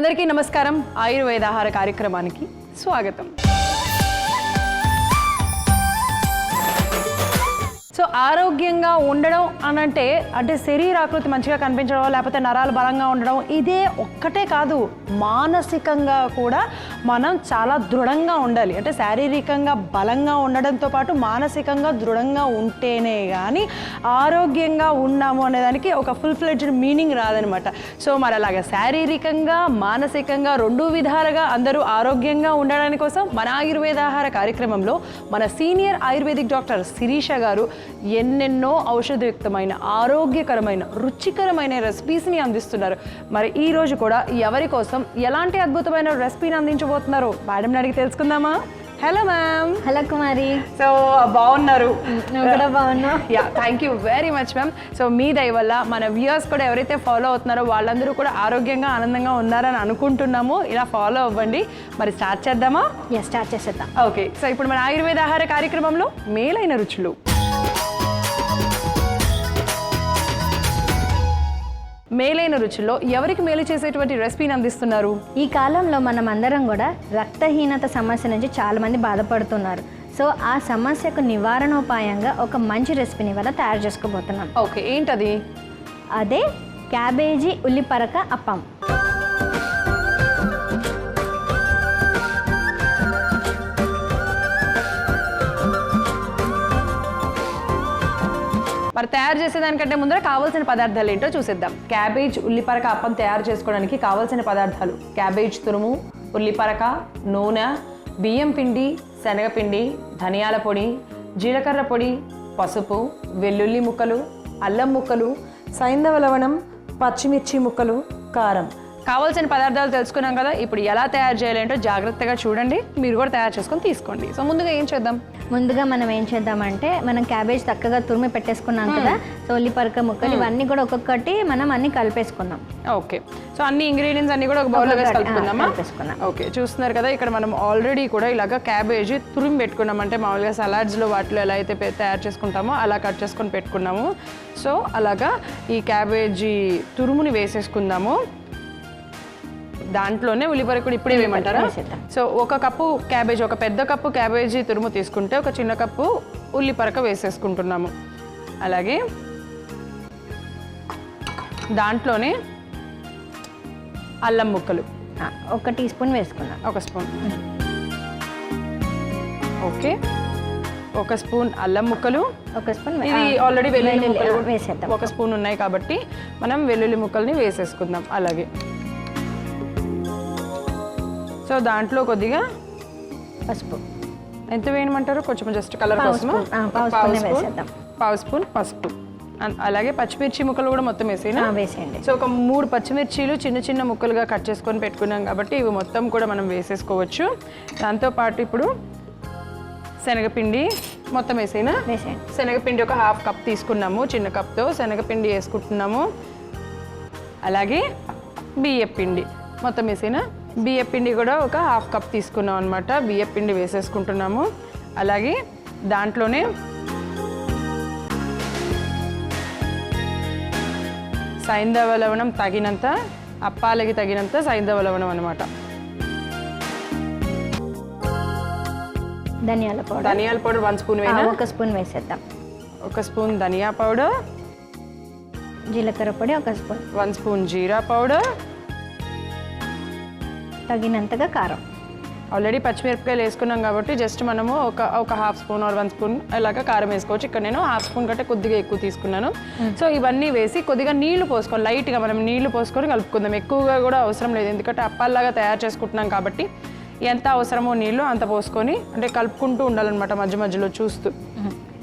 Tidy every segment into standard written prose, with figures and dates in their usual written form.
అందరికీ నమస్కారం. ఆయుర్వేదాహార కార్యక్రమానికి స్వాగతం. సో ఆరోగ్యంగా ఉండడం అంటే శరీరాకృతి మంచిగా కనిపించడం, లేకపోతే నరాలు బలంగా ఉండడం, ఇదే ఒక్కటే కాదు, మానసికంగా కూడా మనం చాలా దృఢంగా ఉండాలి. అంటే శారీరకంగా బలంగా ఉండడంతో పాటు మానసికంగా దృఢంగా ఉంటేనే కానీ ఆరోగ్యంగా ఉన్నాము అనేదానికి ఒక ఫుల్ ఫ్లెడ్జ్డ్ మీనింగ్ రాదనమాట. సో మరి అలాగా శారీరకంగా మానసికంగా రెండు విధాలుగా అందరూ ఆరోగ్యంగా ఉండడానికి కోసం మన ఆయుర్వేదాహార కార్యక్రమంలో మన సీనియర్ ఆయుర్వేదిక్ డాక్టర్ శిరీష గారు ఎన్నెన్నో ఔషధయుక్తమైన ఆరోగ్యకరమైన రుచికరమైన రెసిపీస్ని అందిస్తున్నారు. మరి ఈ రోజు కూడా ఎవరి కోసం ఎలాంటి అద్భుతమైన రెసిపీని అందించబోతున్నారో మేడంని అడిగి తెలుసుకుందామా? Hello ma'am. Hello Kumari. So బాగున్నారు? కూడా బాగున్నా. Yeah, thank you very much ma'am. So మీ దయ వల్ల మన వ్యూయర్స్ కూడా ఎవరైతే ఫాలో అవుతున్నారో వాళ్ళందరూ కూడా ఆరోగ్యంగా ఆనందంగా ఉన్నారని అనుకుంటున్నాము. ఇలా ఫాలో అవ్వండి. మరి స్టార్ట్ చేద్దామా? స్టార్ట్ చేసేద్దాం. ఓకే. సో ఇప్పుడు మన ఆయుర్వేద ఆహార కార్యక్రమంలో మేలైన రుచులు. మేలైన రుచుల్లో ఎవరికి మేలు చేసేటువంటి రెసిపీని అందిస్తున్నారు? ఈ కాలంలో మనం అందరం కూడా రక్తహీనత సమస్య నుంచి చాలా మంది బాధపడుతున్నారు. సో ఆ సమస్యకు నివారణోపాయంగా ఒక మంచి రెసిపీని వల్ల తయారు చేసుకోబోతున్నాం. ఓకే, ఏంటది? అదే క్యాబేజీ ఉల్లిపరక అప్పం. మరి తయారు చేసేదానికంటే ముందర కావాల్సిన పదార్థాలు ఏంటో చూసేద్దాం. క్యాబేజ్ ఉల్లిపరక అప్పం తయారు చేసుకోవడానికి కావాల్సిన పదార్థాలు: క్యాబేజ్ తురుము, ఉల్లిపరక, నూనె, బియ్యం పిండి, శనగపిండి, ధనియాల పొడి, జీలకర్ర పొడి, పసుపు, వెల్లుల్లి ముక్కలు, అల్లం ముక్కలు, సైంధవ లవణం, పచ్చిమిర్చి ముక్కలు, కారం. కావాల్సిన పదార్థాలు తెలుసుకున్నాం కదా. ఇప్పుడు ఎలా తయారు చేయాలంటో జాగ్రత్తగా చూడండి, మీరు కూడా తయారు చేసుకొని తీసుకోండి. సో ముందుగా ఏం చేద్దాం? ముందుగా మనం ఏం చేద్దామంటే, మనం క్యాబేజ్ చక్కగా తురిమి పెట్టేసుకున్నాం కదా. సో ఉల్లిపరక ముక్కలు ఇవన్నీ కూడా ఒక్కొక్కటి మనం అన్ని కలిపేసుకున్నాం. ఓకే. సో అన్ని ఇంగ్రీడియంట్స్ అన్ని కూడా ఒక బౌల్లో వేసి కలుపుకుందామా? కలిపేసుకున్నాం. ఓకే, చూస్తున్నారు కదా ఇక్కడ మనం ఆల్రెడీ కూడా ఇలాగ క్యాబేజీ తురిమి పెట్టుకున్నాం. అంటే మామూలుగా సలాడ్స్లో వాటిలో ఎలా అయితే తయారు చేసుకుంటామో అలా కట్ చేసుకొని పెట్టుకున్నాము. సో అలాగా ఈ క్యాబేజీ తురుముని వేసేసుకుందాము. దాంట్లోనే ఉల్లిపరక కూడా ఇప్పుడే వేయమంటారా? సో ఒక కప్పు క్యాబేజీ, ఒక పెద్ద కప్పు క్యాబేజీ తురుము తీసుకుంటే ఒక చిన్న కప్పు ఉల్లిపరక వేసేసుకుంటున్నాము. అలాగే దాంట్లోనే అల్లం ముక్కలు 1 టీ స్పూన్ వేసుకున్నాం. 1 స్పూన్. ఓకే, 1 స్పూన్ అల్లం ముక్కలు, 1 స్పూన్. ఇది ఆల్రెడీ వెల్లుల్లి ముక్కలు వేసేద్దాం. 1 స్పూన్ ఉన్నాయి కాబట్టి మనం వెల్లుల్లి ముక్కల్ని వేసేసుకుందాం. అలాగే సో దాంట్లో కొద్దిగా పసుపు. ఎంత వేయమంటారు? కొంచెం జస్ట్ కలర్ కోసమా? పావు స్పూన్ పసుపు. అలాగే పచ్చిమిర్చి ముక్కలు కూడా మొత్తం వేసేయండి. సో ఒక 3 పచ్చిమిర్చీలు చిన్న చిన్న ముక్కలుగా కట్ చేసుకొని పెట్టుకున్నాం కాబట్టి ఇవి మొత్తం కూడా మనం వేసేసుకోవచ్చు. దాంతోపాటు ఇప్పుడు శనగపిండి మొత్తం వేసేనా? వేసేయండి. శనగపిండి ఒక 1/2 కప్ తీసుకున్నాము. చిన్న కప్తో శనగపిండి వేసుకుంటున్నాము. అలాగే బియ్యపిండి మొత్తం వేసేనా? బియ్యపిండి కూడా ఒక 1/2 కప్ తీసుకున్నాం అనమాట. బియ్యపిండి వేసేసుకుంటున్నాము. అలాగే దాంట్లోనే సైంధవ లవణం తగినంత, అప్పాలకి తగినంత సైంధవ లవణం అనమాట. ధనియాల పౌడర్. ధనియాల పౌడర్ 1 స్పూన్ వేయాలి. 1 స్పూన్ వేసేద్దాం. 1 స్పూన్ ధనియా పౌడర్. జీలకర్ర పొడి 1 స్పూన్. 1 స్పూన్ జీరా పౌడర్. తగినంతగా కారం. ఆల్రెడీ పచ్చిమిరపకాయలు వేసుకున్నాం కాబట్టి జస్ట్ మనము ఒక 1/2 స్పూన్ ఆర్ 1 స్పూన్ ఇలాగా కారం వేసుకోవచ్చు. ఇక్కడ నేను 1/2 స్పూన్ కంటే కొద్దిగా ఎక్కువ తీసుకున్నాను. సో ఇవన్నీ వేసి కొద్దిగా నీళ్లు పోసుకోవాలి. లైట్గా మనం నీళ్లు పోసుకొని కలుపుకుందాం. ఎక్కువగా కూడా అవసరం లేదు, ఎందుకంటే అప్పాల్లాగా తయారు చేసుకుంటున్నాం కాబట్టి ఎంత అవసరమో నీళ్లు అంత పోసుకొని అంటే కలుపుకుంటూ ఉండాలన్నమాట మధ్య మధ్యలో చూస్తూ.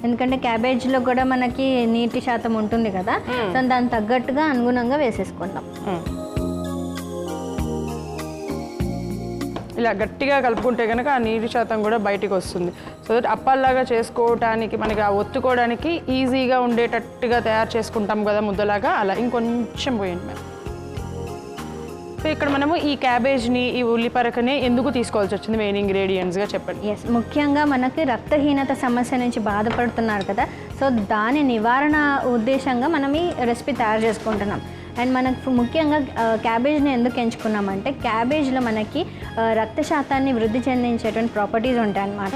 ఎందుకంటే క్యాబేజ్లో కూడా మనకి నీటి శాతం ఉంటుంది కదా. సో దానికి తగ్గట్టుగా అనుగుణంగా వేసేసుకుందాం. ఇలా గట్టిగా కలుపుకుంటే కనుక ఆ నీటి శాతం కూడా బయటికి వస్తుంది. సో దట్ అప్పాల్లాగా చేసుకోవడానికి మనకి ఆ ఒత్తుకోవడానికి ఈజీగా ఉండేటట్టుగా తయారు చేసుకుంటాం కదా ముద్దలాగా. అలా ఇంకొంచెం పోయండి మ్యామ్. సో ఇక్కడ మనము ఈ క్యాబేజ్ని ఈ ఉల్లిపరకని ఎందుకు తీసుకోవాల్సి వచ్చింది? మెయిన్ ఇంగ్రీడియంట్స్గా చెప్పండి. ముఖ్యంగా మనకి రక్తహీనత సమస్య నుంచి బాధపడుతున్నారు కదా. సో దాని నివారణ ఉద్దేశంగా మనం ఈ రెసిపీ తయారు చేసుకుంటున్నాం. అండ్ మనకు ముఖ్యంగా క్యాబేజ్ని ఎందుకు ఎంచుకున్నామంటే క్యాబేజ్లో మనకి రక్త శాతాన్ని వృద్ధి చెందించేటువంటి ప్రాపర్టీస్ ఉంటాయి అన్నమాట.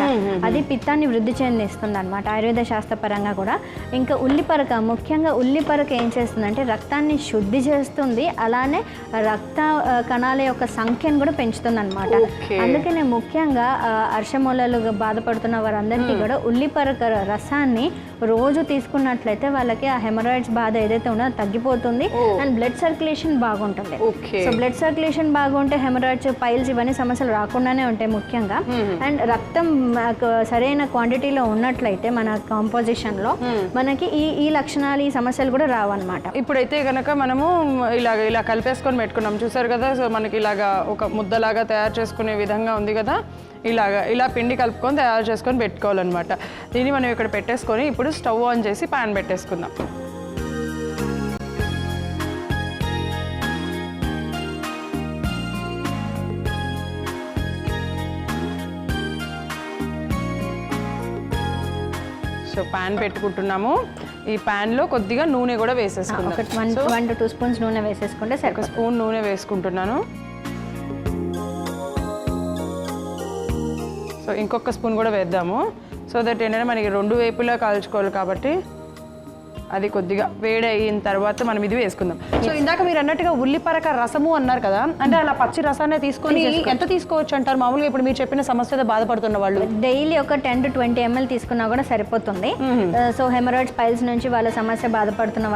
అది పిత్తాన్ని వృద్ధి చెందిస్తుంది అనమాట ఆయుర్వేద శాస్త్రపరంగా కూడా. ఇంకా ఉల్లిపరక, ముఖ్యంగా ఉల్లిపరక ఏం చేస్తుందంటే రక్తాన్ని శుద్ధి చేస్తుంది, అలానే రక్త కణాల యొక్క సంఖ్యను కూడా పెంచుతుంది అనమాట. అందుకనే ముఖ్యంగా అర్షమూలలు బాధపడుతున్న వారందరికీ కూడా ఉల్లిపరక రసాన్ని రోజు తీసుకున్నట్లయితే వాళ్ళకి ఆ హెమరాయిడ్స్ బాధ ఏదైతే ఉందో తగ్గిపోతుంది అండ్ బ్లడ్ సర్క్యులేషన్ బాగుంటుంది. సో బ్లడ్ సర్క్యులేషన్ బాగుంటే హెమరాయిడ్స్, పైల్స్ ఇవన్నీ సమస్యలు రాకుండానే ఉంటాయి ముఖ్యంగా. అండ్ రక్తం సరైన క్వాంటిటీలో ఉన్నట్లయితే మన కాంపోజిషన్లో మనకి ఈ లక్షణాలు, ఈ సమస్యలు కూడా రావన్నమాట. ఇప్పుడైతే కనుక మనము ఇలా కలిపేసుకొని పెట్టుకున్నాం చూసారు కదా. సో మనకి ఇలాగా ఒక ముద్దలాగా తయారు చేసుకునే విధంగా ఉంది కదా. ఇలా పిండి కలుపుకొని తయారు చేసుకొని పెట్టుకోవాలన్నమాట. దీన్ని మనం ఇక్కడ పెట్టేసుకొని ఇప్పుడు స్టవ్ ఆన్ చేసి ప్యాన్ పెట్టేసుకుందాం. సో ప్యాన్ పెట్టుకుంటున్నాము. ఈ ప్యాన్లో కొద్దిగా నూనె కూడా వేసేసుకుందాం. 1 to 2 స్పూన్స్ నూనె వేసేసుకుంటే సరే. 1 స్పూన్ నూనె వేసుకుంటున్నాను. సో ఇంకొక స్పూన్ కూడా వేద్దాము. సో దట్ ఏంటంటే మనకి 2 వైపులా కాల్చుకోవాలి కాబట్టి అది కొద్దిగా వేడి అయిన తర్వాత మనం ఇది వేసుకుందాం. సో ఇందాక మీరు అన్నట్టుగా ఉల్లిపరక రసము అన్నారు కదా, అంటే అలా పచ్చి రసాన్ని తీసుకొని ఎంత తీసుకోవచ్చు అంటారు మామూలుగా? ఇప్పుడు మీరు చెప్పిన సమస్యతో బాధపడుతున్న వాళ్ళు డైలీ ఒక 10 to 20 ml తీసుకున్నా కూడా సరిపోతుంది. సో హెమరాయిడ్స్, పైల్స్ నుంచి వాళ్ళ సమస్య బాధపడుతున్న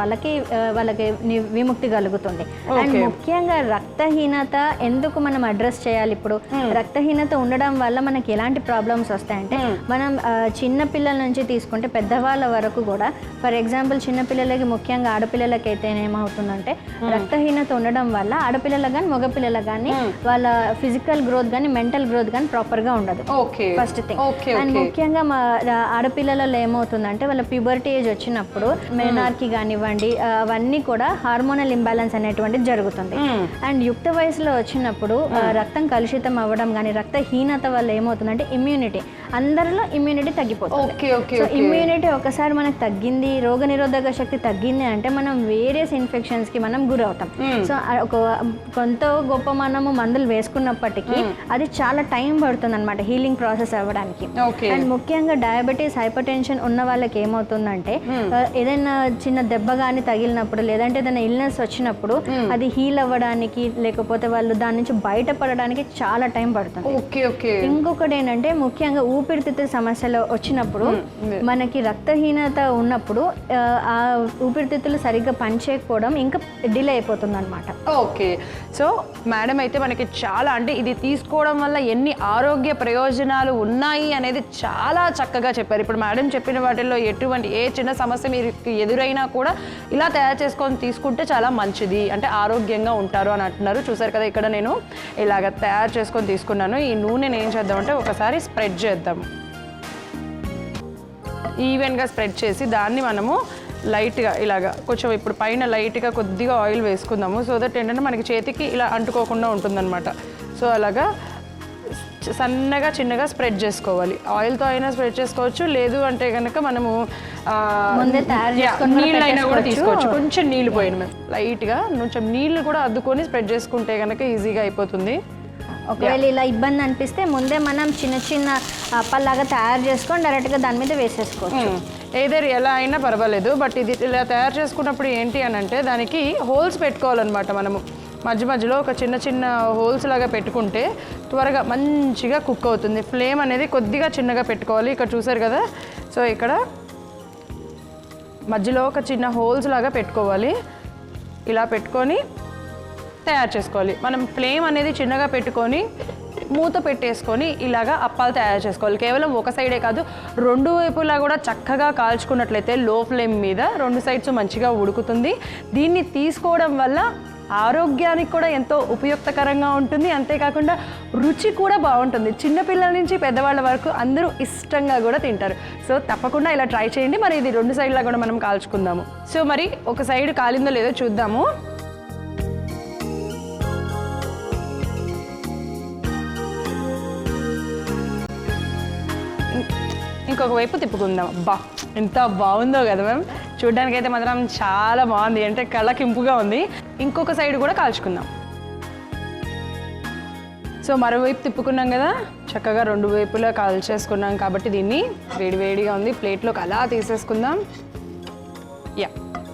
వాళ్ళకి విముక్తి కలుగుతుంది. అండ్ ముఖ్యంగా రక్తహీనత ఎందుకు మనం అడ్రస్ చేయాలి? ఇప్పుడు రక్తహీనత ఉండడం వల్ల మనకి ఎలాంటి ప్రాబ్లమ్స్ వస్తాయంటే, మనం చిన్న పిల్లల నుంచి తీసుకుంటే పెద్దవాళ్ళ వరకు కూడా, ఫర్ ఎగ్జాంపుల్ చిన్నపిల్లలకి ముఖ్యంగా ఆడపిల్లలకి అయితే ఏమవుతుందంటే రక్తహీనత ఉండడం వల్ల ఆడపిల్లలకు కానీ మగపిల్లలకు కానీ వాళ్ళ ఫిజికల్ గ్రోత్ కానీ మెంటల్ గ్రోత్ కానీ ప్రాపర్గా ఉండదు. First thing. అండ్ ముఖ్యంగా మా ఆడపిల్లలలో ఏమవుతుందంటే వాళ్ళ ప్యూబర్టీ ఏజ్ వచ్చినప్పుడు మెనార్కి కానివ్వండి అవన్నీ కూడా హార్మోనల్ ఇంబ్యాలెన్స్ అనేటువంటిది జరుగుతుంది. అండ్ యుక్త వయసులో వచ్చినప్పుడు రక్తం కలుషితం అవ్వడం కానీ రక్తహీనత వల్ల ఏమవుతుందంటే ఇమ్యూనిటీ, అందరిలో ఇమ్యూనిటీ తగ్గిపోతుంది. సో ఇమ్యూనిటీ ఒకసారి మనకు తగ్గింది, రోగనిరోధక శక్తి తగ్గింది అంటే మనం వేరియస్ ఇన్ఫెక్షన్స్ కి మనం గురవుతాం. సో కొంత గొప్ప మనము మందులు వేసుకున్నప్పటికీ అది చాలా టైం పడుతుంది అనమాట హీలింగ్ ప్రాసెస్ అవ్వడానికి. అండ్ ముఖ్యంగా డయాబెటీస్, హైపర్ టెన్షన్ ఉన్న వాళ్ళకి ఏమవుతుందంటే ఏదైనా చిన్న దెబ్బ కానీ తగిలినప్పుడు లేదంటే ఏదైనా ఇల్నెస్ వచ్చినప్పుడు అది హీల్ అవ్వడానికి లేకపోతే వాళ్ళు దాని నుంచి బయటపడడానికి చాలా టైం పడుతుంది. ఇంకొకటి ఏంటంటే ముఖ్యంగా ఊపిరితిత్తుల సమస్యలు వచ్చినప్పుడు మనకి రక్తహీనత ఉన్నప్పుడు ఆ ఊపిరితిత్తులు సరిగ్గా పనిచేయకపోవడం ఇంకా డిలే అయిపోతుంది అనమాట. ఓకే. సో మేడం అయితే మనకి చాలా, అంటే ఇది తీసుకోవడం వల్ల ఎన్ని ఆరోగ్య ప్రయోజనాలు ఉన్నాయి అనేది చాలా చక్కగా చెప్పారు. ఇప్పుడు మేడం చెప్పిన వాటిల్లో ఎటువంటి ఏ చిన్న సమస్య మీరు ఎదురైనా కూడా ఇలా తయారు చేసుకొని తీసుకుంటే చాలా మంచిది, అంటే ఆరోగ్యంగా ఉంటారు అని అంటున్నారు. చూసారు కదా, ఇక్కడ నేను ఇలాగ తయారు చేసుకొని తీసుకున్నాను. ఈ నూనెని ఏం చేద్దామంటే ఒకసారి స్ప్రెడ్ చేద్దాము. ఈవెన్గా స్ప్రెడ్ చేసి దాన్ని మనము లైట్గా ఇలాగా కొంచెం ఇప్పుడు పైన లైట్గా కొద్దిగా ఆయిల్ వేసుకుందాము. సో దట్ ఏంటంటే మనకి చేతికి ఇలా అంటుకోకుండా ఉంటుందన్నమాట. సో అలాగా సన్నగా చిన్నగా స్ప్రెడ్ చేసుకోవాలి. ఆయిల్తో అయినా స్ప్రెడ్ చేసుకోవచ్చు, లేదు అంటే కనుక మనము నీళ్ళైనా కూడా తీసుకోవచ్చు. కొంచెం నీళ్ళు పోయిన మేము లైట్గా కొంచెం నీళ్ళు కూడా అద్దుకొని స్ప్రెడ్ చేసుకుంటే కనుక ఈజీగా అయిపోతుంది. ఒకవేళ ఇలా ఇబ్బంది అనిపిస్తే ముందే మనం చిన్న చిన్న అప్పల్లాగా తయారు చేసుకొని డైరెక్ట్గా దాని మీద వేసేసుకోవచ్చు. ఏదర్ ఎలా అయినా పర్వాలేదు. బట్ ఇది ఇలా తయారు చేసుకున్నప్పుడు ఏంటి అని అంటే దానికి హోల్స్ పెట్టుకోవాలన్నమాట. మనము మధ్య మధ్యలో ఒక చిన్న చిన్న హోల్స్ లాగా పెట్టుకుంటే త్వరగా మంచిగా కుక్ అవుతుంది. ఫ్లేమ్ అనేది కొద్దిగా చిన్నగా పెట్టుకోవాలి. ఇక్కడ చూసారు కదా, సో ఇక్కడ మధ్యలో ఒక చిన్న హోల్స్ లాగా పెట్టుకోవాలి. ఇలా పెట్టుకొని తయారు చేసుకోవాలి. మనం ఫ్లేమ్ అనేది చిన్నగా పెట్టుకొని మూత పెట్టేసుకొని ఇలాగా అప్పాలు తయారు చేసుకోవాలి. కేవలం ఒక సైడే కాదు, 2 వైపులా కూడా చక్కగా కాల్చుకున్నట్లయితే లో ఫ్లేమ్ మీద 2 సైడ్స్ మంచిగా ఉడుకుతుంది. దీన్ని తీసుకోవడం వల్ల ఆరోగ్యానికి కూడా ఎంతో ఉపయుక్తకరంగా ఉంటుంది. అంతేకాకుండా రుచి కూడా బాగుంటుంది. చిన్నపిల్లల నుంచి పెద్దవాళ్ళ వరకు అందరూ ఇష్టంగా కూడా తింటారు. సో తప్పకుండా ఇలా ట్రై చేయండి. మరి ఇది 2 సైడ్లా కూడా మనం కాల్చుకుందాము. సో మరి ఒక సైడ్ కాలిందో లేదో చూద్దాము. ఇంకొక వైపు తిప్పుకుందాం. అబ్బా ఎంత బాగుందో కదా మ్యామ్. చూడ్డానికి అయితే మాత్రం చాలా బాగుంది, అంటే కళ్ళకింపుగా ఉంది. ఇంకొక సైడ్ కూడా కాల్చుకుందాం. సో మరోవైపు తిప్పుకున్నాం కదా, చక్కగా 2 వైపులా కాల్చేసుకున్నాం కాబట్టి దీన్ని వేడివేడిగా ఉంది, ప్లేట్లోకి అలా తీసేసుకుందాం. యా,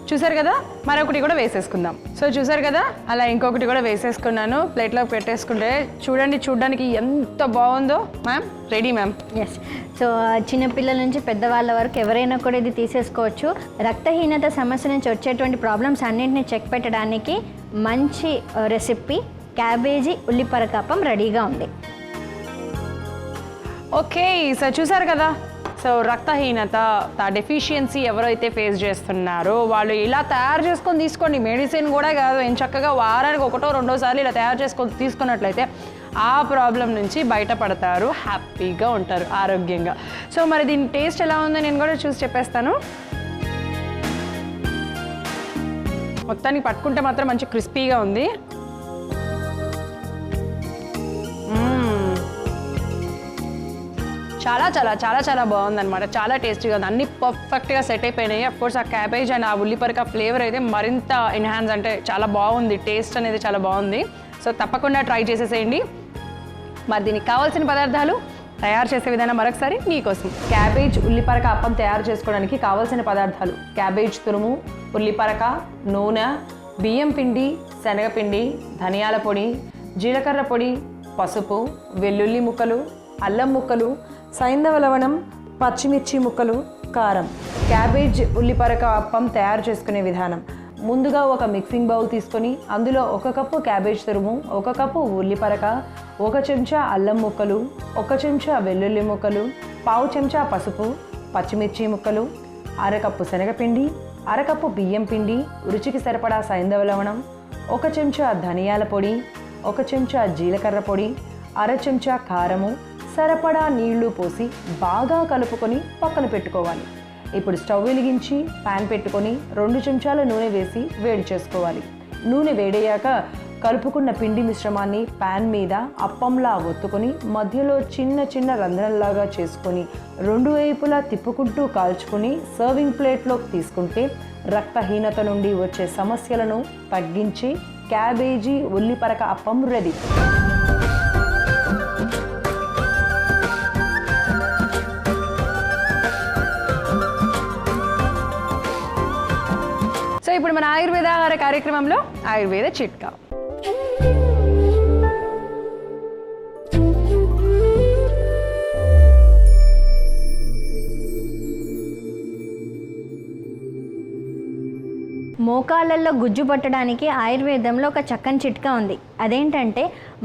చూసారు కదా, మరొకటి కూడా వేసేసుకుందాం. సో చూసారు కదా, అలా ఇంకొకటి కూడా వేసేసుకున్నాను, ప్లేట్లోకి పెట్టేసుకుంటే చూడడానికి ఎంత బాగుందో. Ma'am ready ma'am. Yes, so చిన్నపిల్లల నుంచి పెద్దవాళ్ళ వరకు ఎవరైనా కూడా ఇది తీసేసుకోవచ్చు. రక్తహీనత సమస్య నుంచి వచ్చేటువంటి ప్రాబ్లమ్స్ అన్నింటినీ చెక్ పెట్టడానికి మంచి రెసిపీ క్యాబేజీ ఉల్లిపరకాపం రెడీగా ఉంది. ఓకే, సో చూసారు కదా, సో రక్తహీనత డెఫిషియన్సీ ఎవరైతే ఫేస్ చేస్తున్నారో వాళ్ళు ఇలా తయారు చేసుకొని తీసుకోండి. మెడిసిన్ కూడా కాదు, ఏం చక్కగా వారానికి 1-2 సార్లు ఇలా తయారు చేసుకొని తీసుకున్నట్లయితే ఆ ప్రాబ్లం నుంచి బయటపడతారు, హ్యాపీగా ఉంటారు, ఆరోగ్యంగా. సో మరి దీని టేస్ట్ ఎలా ఉందో నేను కూడా చూసి చెప్పేస్తాను. మొత్తానికి పట్టుకుంటే మాత్రం మంచి క్రిస్పీగా ఉంది. చాలా చాలా చాలా చాలా బాగుందన్నమాట, చాలా టేస్టీగా ఉంది, అన్ని పర్ఫెక్ట్గా సెట్ అయిపోయినాయి. అఫ్కోర్స్ ఆ క్యాబేజ్ అండ్ ఆ ఉల్లిపరక ఫ్లేవర్ అయితే మరింత ఎన్హాన్స్, అంటే చాలా బాగుంది, టేస్ట్ అనేది చాలా బాగుంది. సో తప్పకుండా ట్రై చేసేసేయండి. మరి దీనికి కావాల్సిన పదార్థాలు, తయారు చేసే విధానం మరొకసారి మీకోసం. క్యాబేజ్ ఉల్లిపరక అప్పం తయారు చేసుకోవడానికి కావాల్సిన పదార్థాలు: క్యాబేజ్ తురుము, ఉల్లిపరక, నూనె, బియ్యం పిండి, శనగపిండి, ధనియాల పొడి, జీలకర్ర పొడి, పసుపు, వెల్లుల్లి ముక్కలు, అల్లం ముక్కలు, సైంధవ లవణం, పచ్చిమిర్చి ముక్కలు, కారం. క్యాబేజ్ ఉల్లిపరక అప్పం తయారు చేసుకునే విధానం: ముందుగా ఒక మిక్సింగ్ బౌల్ తీసుకొని అందులో 1 కప్పు క్యాబేజ్ తురుము, 1 కప్పు ఉల్లిపరక, 1 చెంచా అల్లం ముక్కలు, 1 చెంచా వెల్లుల్లి ముక్కలు, 1/2 చెంచా పసుపు, పచ్చిమిర్చి ముక్కలు, 1/2 కప్పు శనగపిండి, 1/2 కప్పు బియ్యం పిండి, రుచికి సరిపడా సైంధవ లవణం, 1 చెంచా ధనియాల పొడి, 1 చెంచా జీలకర్ర పొడి, 1/2 చెంచా కారము, సరిపడా నీళ్లు పోసి బాగా కలుపుకొని పక్కన పెట్టుకోవాలి. ఇప్పుడు స్టవ్ వెలిగించి పాన్ పెట్టుకొని 2 చెంచాల నూనె వేసి వేడి చేసుకోవాలి. నూనె వేడయ్యాక కలుపుకున్న పిండి మిశ్రమాన్ని పాన్ మీద అప్పంలా ఒత్తుకొని మధ్యలో చిన్న చిన్న రంధ్రంలాగా చేసుకొని 2 వైపులా తిప్పుకుంటూ కాల్చుకొని సర్వింగ్ ప్లేట్లోకి తీసుకుంటే రక్తహీనత నుండి వచ్చే సమస్యలను తగ్గించి క్యాబేజీ ఉల్లిపరక అప్పం రెడీ. సో ఇప్పుడు మన ఆయుర్వేద ఆహార కార్యక్రమంలో ఆయుర్వేద చిట్కా. మోకాళ్ళల్లో గుజ్జు పట్టడానికి ఆయుర్వేదంలో ఒక చక్కని చిట్కా ఉంది. అదేంటంటే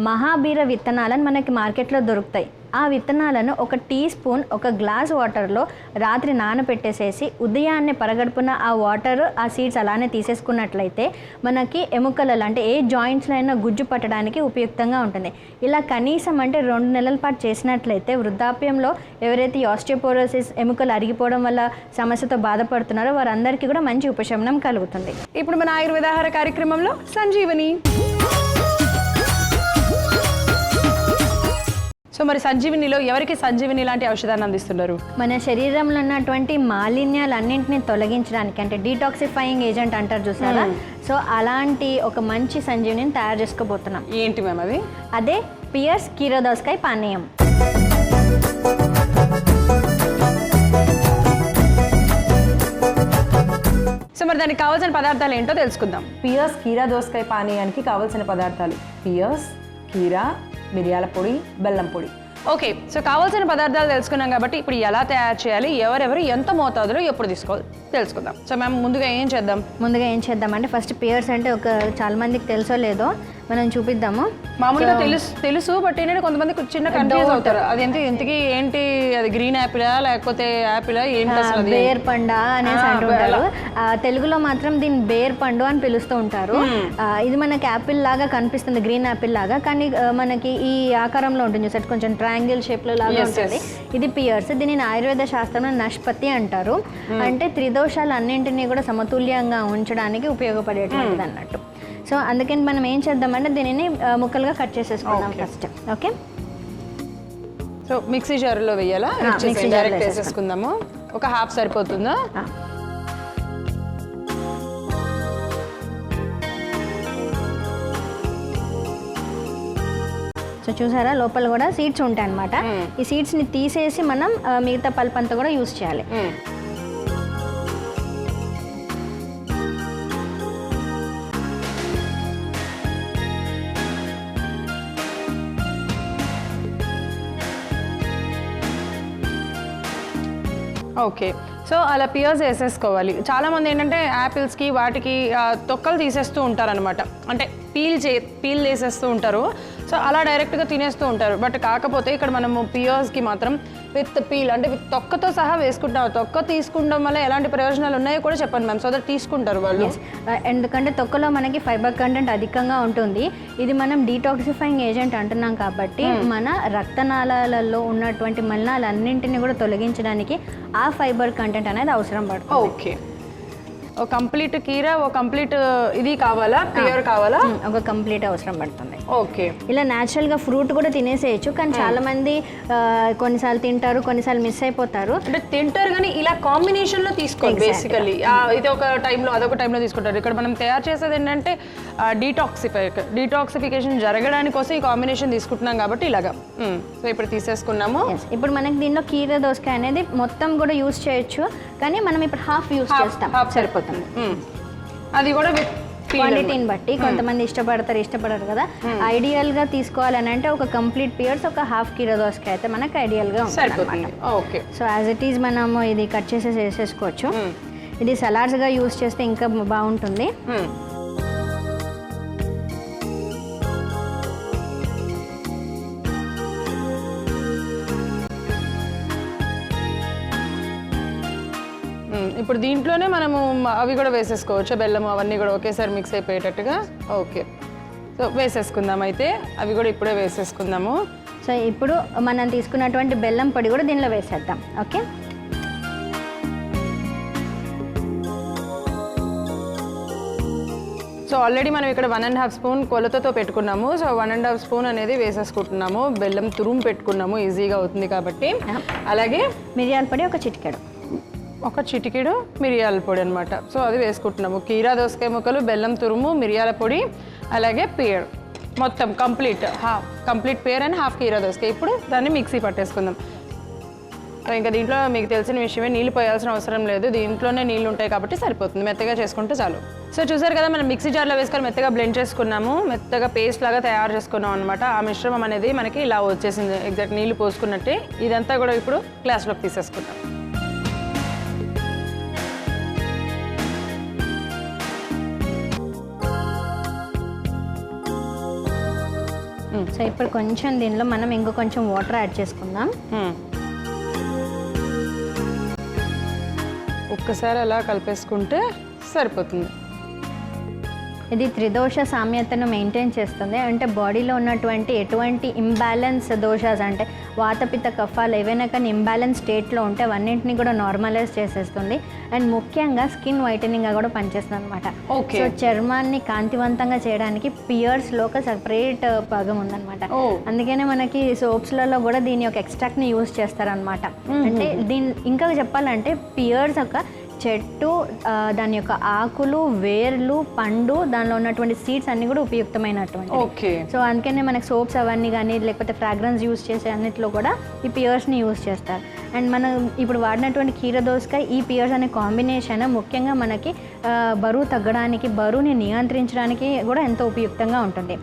మహాబీర విత్తనాలను మనకి మార్కెట్లో దొరుకుతాయి. ఆ విత్తనాలను 1 టీ స్పూన్ 1 గ్లాస్ వాటర్లో రాత్రి నానబెట్టేసేసి ఉదయాన్నే పరగడుపున ఆ వాటర్ ఆ సీడ్స్ అలానే తీసేసుకున్నట్లయితే మనకి ఎముకలలో అంటే ఏ జాయింట్స్లో అయినా గుజ్జు పట్టడానికి ఉపయుక్తంగా ఉంటుంది. ఇలా కనీసం అంటే 2 నెలల పాటు చేసినట్లయితే వృద్ధాప్యంలో ఎవరైతే ఆస్టియోపోరోసిస్ ఎముకలు అరిగిపోవడం వల్ల సమస్యతో బాధపడుతున్నారో వారందరికీ కూడా మంచి ఉపశమనం కలుగుతుంది. ఇప్పుడు మన ఆయుర్వేద ఆహార కార్యక్రమంలో సంజీవని. సో మరి సంజీవినిలో ఎవరికి సంజీవిని లాంటి ఔషధాన్ని అందిస్తున్నారు? మన శరీరంలో ఉన్నటువంటి మాలిన్యాలన్నింటినీ తొలగించడానికి, అంటే డీటాక్సిఫైయింగ్ ఏజెంట్ అంటారు చూసారా, సో అలాంటి ఒక మంచి సంజీవిని తయారు చేసుకోబోతున్నాం. ఏంటి మ్యామ్ అది? అదే పియర్స్ కీరదోసకాయ పానీయం. సో మరి దానికి కావాల్సిన పదార్థాలు ఏంటో తెలుసుకుందాం. పియర్స్ కీరా దోసకాయ పానీయానికి కావాల్సిన పదార్థాలు: పియర్స్, కీరా, మిరియాల పొడి, బెల్లం పొడి. ఓకే, సో కావాల్సిన పదార్థాలు తెలుసుకున్నాం కాబట్టి ఇప్పుడు ఎలా తయారు చేయాలి, ఎవరెవరు ఎంత మోతాదులో ఎప్పుడు తీసుకోవాలి తెలుసుకుందాం. సో మ్యామ్ ముందుగా ఏం చేద్దాం అంటే ఫస్ట్ పియర్స్ అంటే చాలా మందికి తెలుసో లేదో మనం చూపిద్దాము. మామూలుగా తెలుసు బట్ ఏంటంటే కొంతమంది చిన్న కన్ఫ్యూజ్ అవుతారు. అది ఇంతకీ ఏంటి, అది గ్రీన్ యాపిలా లేకపోతే యాపిలా, ఏంటి అసలు? బేర్ పండా అనేసి అంటుంటారు. తెలుగులో మాత్రం దీన్ని బేర్ పండు అని పిలుస్తూ ఉంటారు. ఇది మనకి యాపిల్ లాగా కనిపిస్తుంది, గ్రీన్ యాపిల్ లాగా, కానీ మనకి ఈ ఆకారంలో ఉంటుంది సార్, కొంచెం ట్రయాంగిల్ షేప్ లో లాగా ఉంటుంది. ఇది పియర్స్. దీనిని ఆయుర్వేద శాస్త్రంలో నష్పతి అంటారు. అంటే త్రిదోషాలు అన్నింటినీ కూడా సమతుల్యంగా ఉంచడానికి ఉపయోగపడేటువంటిది అన్నట్టు. సో అందుకని మనం ఏం చేద్దామంటే దీనిని ముక్కలుగా కట్ చేసేసుకుందాం ఫస్ట్. ఓకే, సో మిక్సీ జార్లో వేయాలా? మిక్సీ జార్లో వేసేసుకుందాము. ఒక హాఫ్ సరిపోతుందా? సో చూసారా లోపల కూడా సీడ్స్ ఉంటాయి అన్నమాట. ఈ సీడ్స్ని తీసేసి మనం మిగతా పల్ప్ అంతా కూడా యూస్ చేయాలి. ఓకే, సో అలా పియర్స్ వేసేసుకోవాలి. చాలామంది ఏంటంటే యాపిల్స్కి వాటికి తొక్కలు తీసేస్తూ ఉంటారనమాట, అంటే పీల్ వేసేస్తూ ఉంటారు. సో అలా డైరెక్ట్గా తినేస్తూ ఉంటారు. బట్ కాకపోతే ఇక్కడ మనము పియర్స్కి మాత్రం విత్ పీల్ అంటే విత్ తొక్కతో సహా వేసుకుంటాం. తొక్క తీసుకుంటాం వల్ల ఎలాంటి ప్రయోజనాలు ఉన్నాయో కూడా చెప్పండి మ్యామ్, సో దట్ తీసుకుంటారు వాళ్ళు. ఎందుకంటే తొక్కలో మనకి ఫైబర్ కంటెంట్ అధికంగా ఉంటుంది. ఇది మనం డీటాక్సిఫైయింగ్ ఏజెంట్ అంటున్నాం కాబట్టి మన రక్తనాళాలలో ఉన్నటువంటి మలినాలన్నింటినీ కూడా తొలగించడానికి ఆ ఫైబర్ కంటెంట్ అనేది అవసరం పడుతుంది. ఓకే, ఒక కంప్లీట్ కీరా, ఒక కంప్లీట్ ఇది కావాలా, పియర్ కావాలా? ఒక కంప్లీట్ అవసరం పడుతుంది. ఓకే, ఇలా న్యాచురల్గా ఫ్రూట్ కూడా తినేసేయచ్చు, కానీ చాలా మంది కొన్నిసార్లు తింటారు, కొన్నిసార్లు మిస్ అయిపోతారు. అంటే తింటారు కానీ ఇలా కాంబినేషన్లో తీసుకోవాలి బేసికల్లీ. ఇది ఒక టైంలో అదొక టైంలో తీసుకుంటారు. ఇక్కడ మనం తయారు చేసేది ఏంటంటే డీటాక్సిఫికేషన్ జరగడానికి కోసం ఈ కాంబినేషన్ తీసుకుంటున్నాం కాబట్టి ఇలాగా. సో ఇప్పుడు తీసేసుకున్నాము. ఇప్పుడు మనకి దీనిలో కీర దోసకాయ అనేది మొత్తం కూడా యూస్ చేయొచ్చు, కానీ మనం ఇప్పుడు హాఫ్ యూస్ చేస్తాం, సరిపోతుంది. అది కూడా క్వాంటిటీని బట్టి కొంతమంది ఇష్టపడరు కదా. ఐడియల్ గా తీసుకోవాలని అంటే ఒక కంప్లీట్ పియర్స్, ఒక హాఫ్ కీర దోసకాయ అయితే మనకు ఐడియల్ గా ఉంటుంది. Okay, so as it is మనము ఇది కట్ చేసేసి వేసేసుకోవచ్చు. ఇది సలాడ్స్ గా యూస్ చేస్తే ఇంకా బాగుంటుంది. ఇప్పుడు దీంట్లోనే మనము అవి కూడా వేసేసుకోవచ్చు, బెల్లం అవన్నీ కూడా ఒకేసారి మిక్స్ అయిపోయేటట్టుగా. ఓకే, సో వేసేసుకుందాం అయితే, అవి కూడా ఇప్పుడే వేసేసుకుందాము. సో ఇప్పుడు మనం తీసుకున్నటువంటి బెల్లం పొడి కూడా దీనిలో వేసేద్దాం. ఓకే, సో ఆల్రెడీ మనం ఇక్కడ 1.5 స్పూన్ కొలతతో పెట్టుకున్నాము. సో 1.5 స్పూన్ అనేది వేసేసుకుంటున్నాము. బెల్లం తురుము పెట్టుకున్నాము, ఈజీగా అవుతుంది కాబట్టి. అలాగే మిరియాల పొడి ఒక చిటికెడు మిరియాల పొడి అనమాట. సో అది వేసుకుంటున్నాము. కీరా దోసకాయ ముక్కలు, బెల్లం తురుము, మిరియాల పొడి, అలాగే పేర్ మొత్తం కంప్లీట్ పేర్ అండ్ హాఫ్ కీరా దోసకాయ. ఇప్పుడు దాన్ని మిక్సీ పట్టేసుకుందాం. ఇంకా దీంట్లో మీకు తెలిసిన విషయమే, నీళ్ళు పోయాల్సిన అవసరం లేదు, దీంట్లోనే నీళ్ళు ఉంటాయి కాబట్టి సరిపోతుంది. మెత్తగా చేసుకుంటే చాలు. సో చూసారు కదా, మనం మిక్సీ జార్లో వేసుకొని మెత్తగా బ్లెండ్ చేసుకున్నాము, మెత్తగా పేస్ట్ లాగా తయారు చేసుకున్నాం అనమాట. ఆ మిశ్రమం అనేది మనకి ఇలా వచ్చేసింది, ఎగ్జాక్ట్ నీళ్ళు పోసుకున్నట్టే. ఇదంతా కూడా ఇప్పుడు గ్లాస్లోకి తీసేసుకుంటాం. సో ఇప్పుడు కొంచెం దీనిలో మనం ఇంకో కొంచెం వాటర్ యాడ్ చేసుకుందాం. ఒక్కసారి అలా కలిపేసుకుంటే సరిపోతుంది. ఇది త్రిదోష సామ్యతను మెయింటైన్ చేస్తుంది. అంటే బాడీలో ఉన్నటువంటి ఎటువంటి ఇంబ్యాలెన్స్ దోషాస్, అంటే వాతపిత్త కఫాలు ఏవైనా కానీ ఇంబ్యాలెన్స్ స్టేట్లో ఉంటే అవన్నింటినీ కూడా నార్మలైజ్ చేసేస్తుంది. అండ్ ముఖ్యంగా స్కిన్ వైటనింగ్గా కూడా పనిచేస్తుంది అనమాట. సో చర్మాన్ని కాంతివంతంగా చేయడానికి పియర్స్లో ఒక సపరేట్ భాగం ఉందన్నమాట. అందుకనే మనకి సోప్స్లలో కూడా దీని యొక్క ఎక్స్ట్రాక్ట్ని యూజ్ చేస్తారనమాట. అంటే దీని ఇంకా చెప్పాలంటే పియర్స్ ఒక చెట్టు, దాని యొక్క ఆకులు, వేర్లు, పండు, దానిలో ఉన్నటువంటి సీడ్స్ అన్ని కూడా ఉపయుక్తమైనటువంటి. సో అందుకనే మనకి సోప్స్ అవన్నీ కానీ లేకపోతే ఫ్రాగ్రెన్స్ యూజ్ చేసే అన్నిట్లో కూడా ఈ పియర్స్ని యూజ్ చేస్తారు. అండ్ మనం ఇప్పుడు వాడినటువంటి కీర దోసకాయ, ఈ పియర్స్ అనే కాంబినేషన్ ముఖ్యంగా మనకి బరువు తగ్గడానికి, బరువుని నియంత్రించడానికి కూడా ఎంతో ఉపయుక్తంగా ఉంటుంది.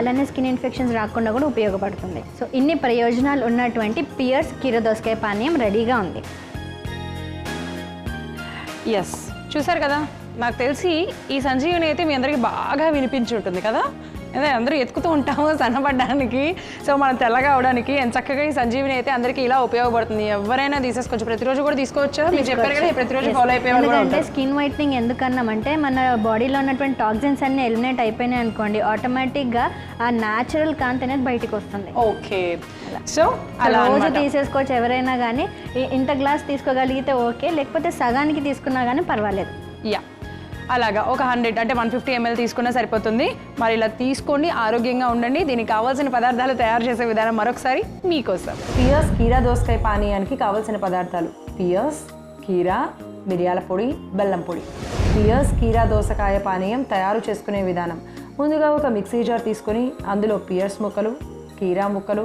అలానే స్కిన్ ఇన్ఫెక్షన్స్ రాకుండా కూడా ఉపయోగపడుతుంది. సో ఇన్ని ప్రయోజనాలు ఉన్నటువంటి పియర్స్ కీర దోసకాయ పానీయం రెడీగా ఉంది. ఎస్, చూసారు కదా, నాకు తెలిసి ఈ సంజీవని అయితే మీ అందరికీ బాగా వినిపించి ఉంటుంది కదా. అదే అందరూ ఎత్తుకుతూ ఉంటాము సన్నపడడానికి, సో మనం తెల్లగా అవడానికి. చక్కగా ఈ సంజీవిని అయితే అందరికీ ఇలా ఉపయోగపడుతుంది. ఎవరైనా తీసేసుకోవచ్చు, ప్రతిరోజు కూడా తీసుకోవచ్చు. మీరు చెప్పారు కదా, ప్రతిరోజు ఫాలో అయిపోయారు. ఎందుకంటే స్కిన్ వైట్నింగ్ ఎందుకన్నామంటే మన బాడీలో ఉన్నటువంటి టాక్సిన్స్ అన్ని ఎలిమినేట్ అయిపోయినాయి అనుకోండి, ఆటోమేటిక్గా ఆ న్యాచురల్ కాంతి అనేది బయటకు వస్తుంది. ఓకే, సో అలా రోజు తీసేసుకోవచ్చు ఎవరైనా కానీ. ఇంత గ్లాస్ తీసుకోగలిగితే ఓకే, లేకపోతే సగానికి తీసుకున్నా కానీ పర్వాలేదు. యా, అలాగా ఒక 100 అంటే 150 ml తీసుకున్నా సరిపోతుంది. మరి ఇలా తీసుకోండి, ఆరోగ్యంగా ఉండండి. దీనికి కావాల్సిన పదార్థాలు తయారు చేసే విధానం మరొకసారి మీకోసం. పియర్స్ కీరా దోసకాయ పానీయానికి కావాల్సిన పదార్థాలు: పియర్స్, కీరా, మిరియాల పొడి, బెల్లం పొడి. పియర్స్ కీరా దోసకాయ పానీయం తయారు చేసుకునే విధానం: ముందుగా ఒక మిక్సీ జార్ తీసుకొని అందులో పియర్స్ ముక్కలు, కీరా ముక్కలు,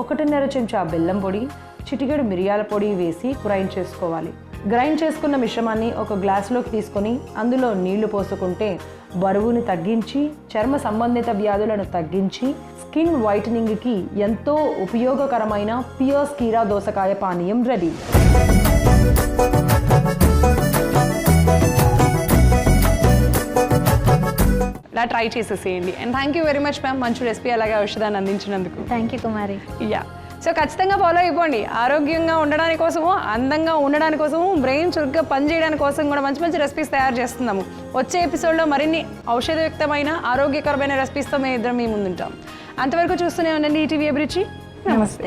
1.5 చెంచా బెల్లం పొడి, చిటికెడు మిరియాల పొడి వేసి గ్రైండ్ చేసుకోవాలి. గ్రైండ్ చేసుకున్న మిశ్రమాన్ని ఒక గ్లాసులోకి తీసుకొని అందులో నీళ్లు పోసుకుంటే బరువుని తగ్గించి, చర్మ సంబంధిత వ్యాధులను తగ్గించి, స్కిన్ వైటనింగ్కి ఎంతో ఉపయోగకరమైన పియర్స్ కీరా దోసకాయ పానీయం రెడీ. ఇలా ట్రై చేసేసేయండి. And thank you very much ma'am, మంచి రెసిపీ అలాగే ఔషధాన్ని అందించినందుకు. Thank you Kumari. Yeah, so ఖచ్చితంగా ఫాలో అయిపోండి. ఆరోగ్యంగా ఉండడానికి కోసము, అందంగా ఉండడానికి కోసము, బ్రెయిన్ చురుగ్గా పనిచేయడానికి కోసం కూడా మంచి మంచి రెసిపీస్ తయారు చేస్తున్నాము. వచ్చే ఎపిసోడ్లో మరిన్ని ఔషధయుక్తమైన ఆరోగ్యకరమైన రెసిపీస్తో మేము ఇద్దరం మీ ముందుంటాం. అంతవరకు చూస్తూనే ఉండండి ఈటీవీ అభిరుచి. నమస్తే.